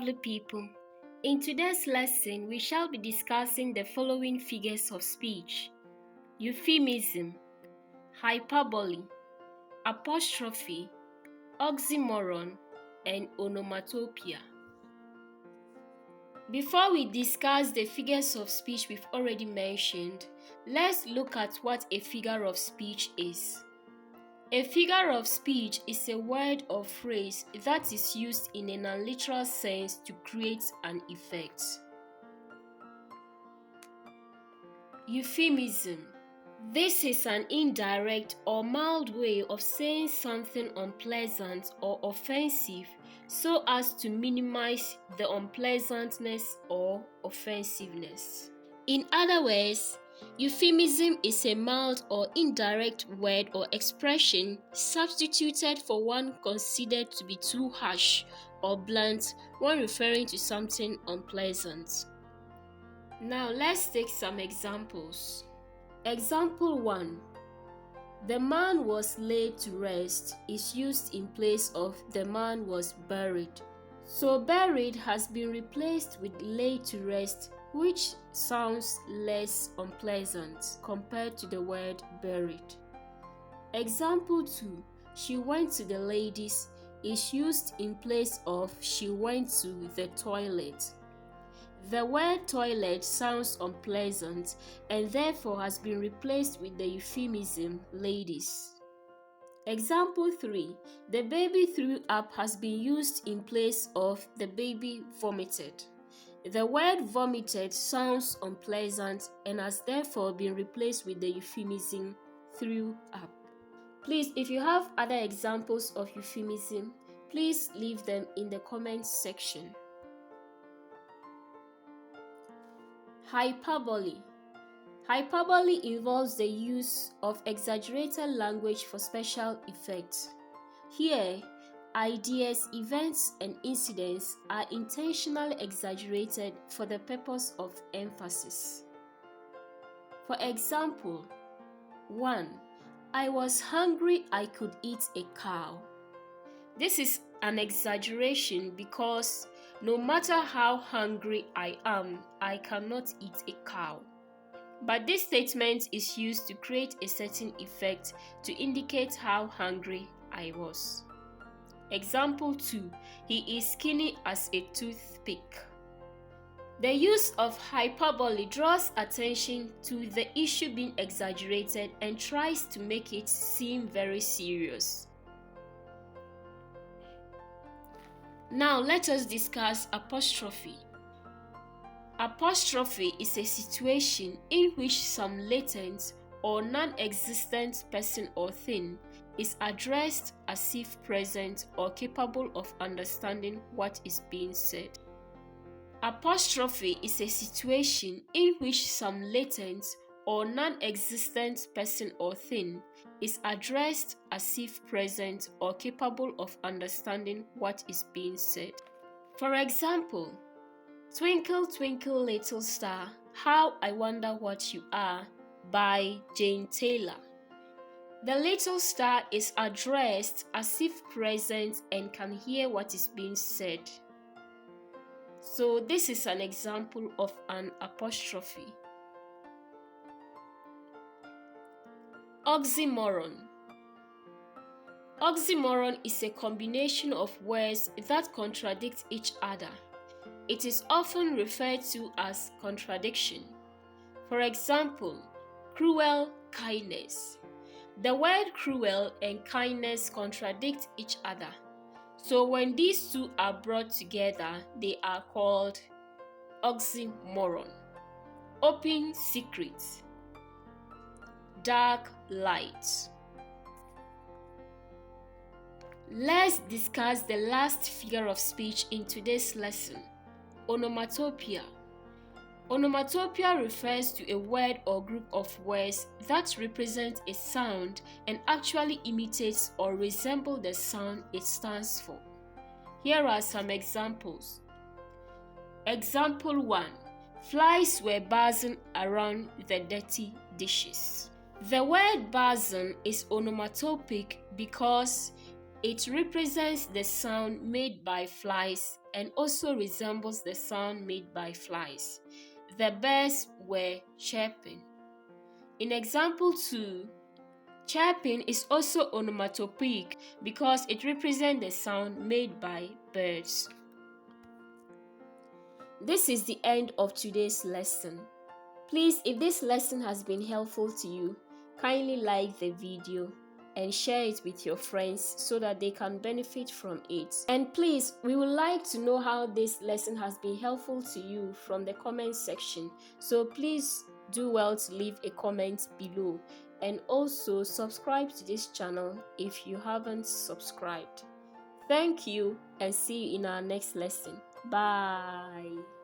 lovely people. In today's lesson, we shall be discussing the following figures of speech: euphemism, hyperbole, apostrophe, oxymoron, and onomatopoeia. Before we discuss the figures of speech we've already mentioned, let's look at what a figure of speech is. A figure of speech is a word or phrase that is used in a non-literal sense to create an effect. Euphemism. This is an indirect or mild way of saying something unpleasant or offensive so as to minimize the unpleasantness or offensiveness. In other words, euphemism is a mild or indirect word or expression substituted for one considered to be too harsh or blunt when referring to something unpleasant. Now let's take some examples. Example 1. The man was laid to rest is used in place of the man was buried. So buried has been replaced with laid to rest, which sounds less unpleasant compared to the word buried. Example 2. She went to the ladies is used in place of she went to the toilet. The word toilet sounds unpleasant and therefore has been replaced with the euphemism ladies. Example 3. The baby threw up has been used in place of the baby vomited. The word vomited sounds unpleasant and has therefore been replaced with the euphemism threw up. Please, if you have other examples of euphemism, please leave them in the comments section. Hyperbole. Hyperbole involves the use of exaggerated language for special effect. Here, ideas, events, and incidents are intentionally exaggerated for the purpose of emphasis. For example, 1. I was hungry, I could eat a cow. This is an exaggeration because no matter how hungry I am, I cannot eat a cow. But this statement is used to create a certain effect to indicate how hungry I was. Example 2. He is skinny as a toothpick. The use of hyperbole draws attention to the issue being exaggerated and tries to make it seem very serious. Now let us discuss apostrophe. Apostrophe is a situation in which some latent or non-existent person or thing is addressed as if present or capable of understanding what is being said. Apostrophe is a situation in which some latent or non-existent person or thing is addressed as if present or capable of understanding what is being said. For example, Twinkle, Twinkle, Little Star, How I Wonder What You Are by Jane Taylor. The little star is addressed as if present and can hear what is being said. So this is an example of an apostrophe. Oxymoron. Oxymoron is a combination of words that contradict each other. It is often referred to as contradiction. For example, cruel, kindness. The word cruel and kindness contradict each other. So when these two are brought together, they are called oxymoron. Open secret. Dark light. Let's discuss the last figure of speech in today's lesson: onomatopoeia. Onomatopoeia refers to a word or group of words that represent a sound and actually imitates or resemble the sound it stands for. Here are some examples. Example 1. Flies were buzzing around the dirty dishes. The word buzzing is onomatopoeic because It represents the sound made by flies and also resembles the sound made by flies. The birds were chirping. In example 2, chirping is also onomatopoeic because it represents the sound made by birds. This is the end of today's lesson. Please, if this lesson has been helpful to you, kindly like the video and share it with your friends so that they can benefit from it. And please, we would like to know how this lesson has been helpful to you from the comment section. So please do well to leave a comment below and also subscribe to this channel if you haven't subscribed. Thank you and see you in our next lesson. Bye.